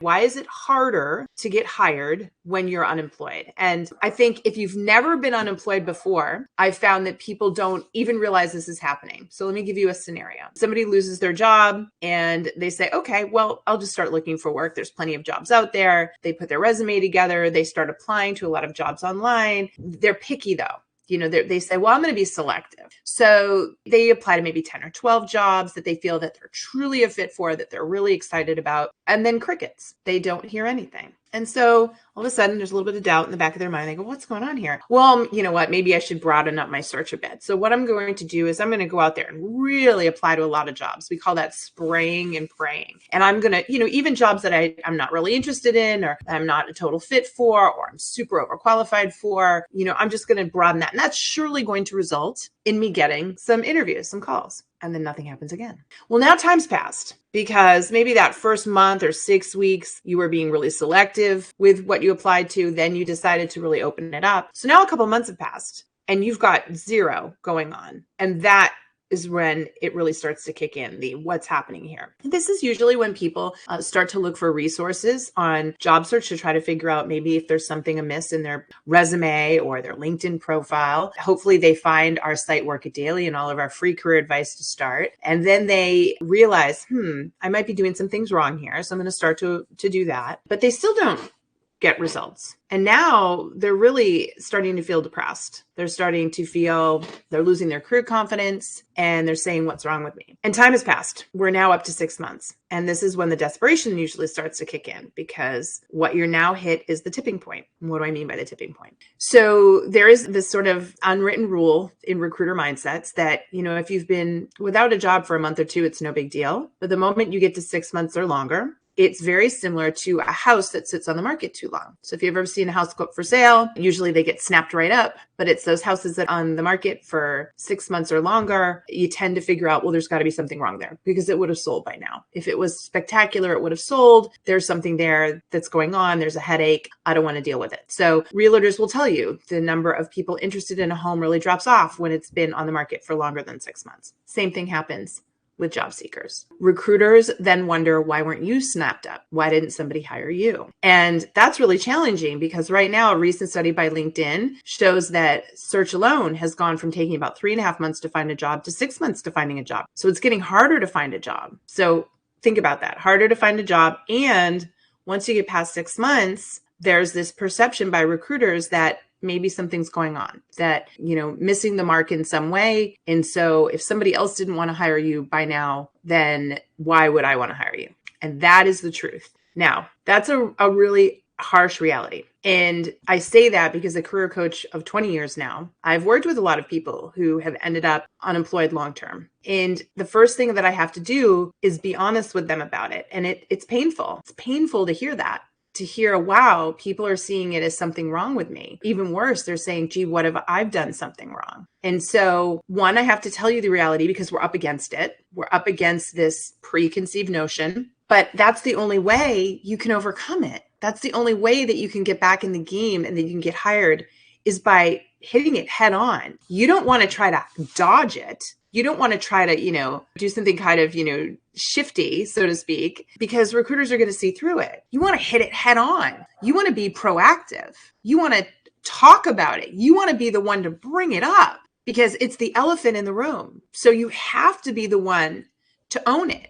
Why is it harder to get hired when you're unemployed? And I think if you've never been unemployed before, I've found that people don't even realize this is happening. So let me give you a scenario. Somebody loses their job and they say, okay, well, I'll just start looking for work. There's plenty of jobs out there. They put their resume together. They start applying to a lot of jobs online. They're picky though. They say, well, I'm going to be selective. So they apply to maybe 10 or 12 jobs that they feel that they're truly a fit for, that they're really excited about. And then crickets. They don't hear anything. And so all of a sudden, there's a little bit of doubt in the back of their mind. They go, what's going on here? Well, you know what? Maybe I should broaden up my search a bit. So what I'm going to do is I'm going to go out there and really apply to a lot of jobs. We call that spraying and praying. And I'm going to, even jobs that I'm not really interested in, or I'm not a total fit for, or I'm super overqualified for, I'm just going to broaden that. And that's surely going to result in me getting some interviews, some calls. And then nothing happens again. Well, now time's passed because maybe that first month or 6 weeks, you were being really selective with what you applied to. Then you decided to really open it up. So now a couple months have passed and you've got zero going on. And that is when it really starts to kick in, the what's happening here. And this is usually when people start to look for resources on job search to try to figure out maybe if there's something amiss in their resume or their LinkedIn profile. Hopefully they find our site Work It Daily and all of our free career advice to start. And then they realize, I might be doing some things wrong here. So I'm going to start to do that. But they still don't get results. And now they're really starting to feel depressed. They're starting to feel they're losing their career confidence and they're saying, what's wrong with me? And time has passed. We're now up to 6 months. And this is when the desperation usually starts to kick in because what you're now hit is the tipping point. And what do I mean by the tipping point? So there is this sort of unwritten rule in recruiter mindsets that, if you've been without a job for a month or two, it's no big deal. But the moment you get to 6 months or longer, it's very similar to a house that sits on the market too long. So if you've ever seen a house go up for sale, usually they get snapped right up, but it's those houses that are on the market for 6 months or longer, you tend to figure out, well, there's got to be something wrong there because it would have sold by now. If it was spectacular, it would have sold. There's something there that's going on. There's a headache. I don't want to deal with it. So realtors will tell you the number of people interested in a home really drops off when it's been on the market for longer than 6 months. Same thing happens with job seekers. Recruiters then wonder, why weren't you snapped up? Why didn't somebody hire you? And that's really challenging because right now, a recent study by LinkedIn shows that search alone has gone from taking about 3.5 months to find a job to 6 months to finding a job. So it's getting harder to find a job. So think about that, harder to find a job. And once you get past 6 months, there's this perception by recruiters that maybe something's going on, that, missing the mark in some way. And so if somebody else didn't want to hire you by now, then why would I want to hire you? And that is the truth. Now, that's a really harsh reality. And I say that because as a career coach of 20 years now, I've worked with a lot of people who have ended up unemployed long-term. And the first thing that I have to do is be honest with them about it. And it's painful. It's painful to hear that. To hear, wow, people are seeing it as something wrong with me. Even worse, they're saying, gee, what if I've done something wrong? And so one, I have to tell you the reality because we're up against it. We're up against this preconceived notion, but that's the only way you can overcome it. That's the only way that you can get back in the game and that you can get hired is by hitting it head on. You don't want to try to dodge it. You don't want to try to, do something kind of, shifty, so to speak, because recruiters are going to see through it. You want to hit it head on. You want to be proactive. You want to talk about it. You want to be the one to bring it up because it's the elephant in the room. So you have to be the one to own it.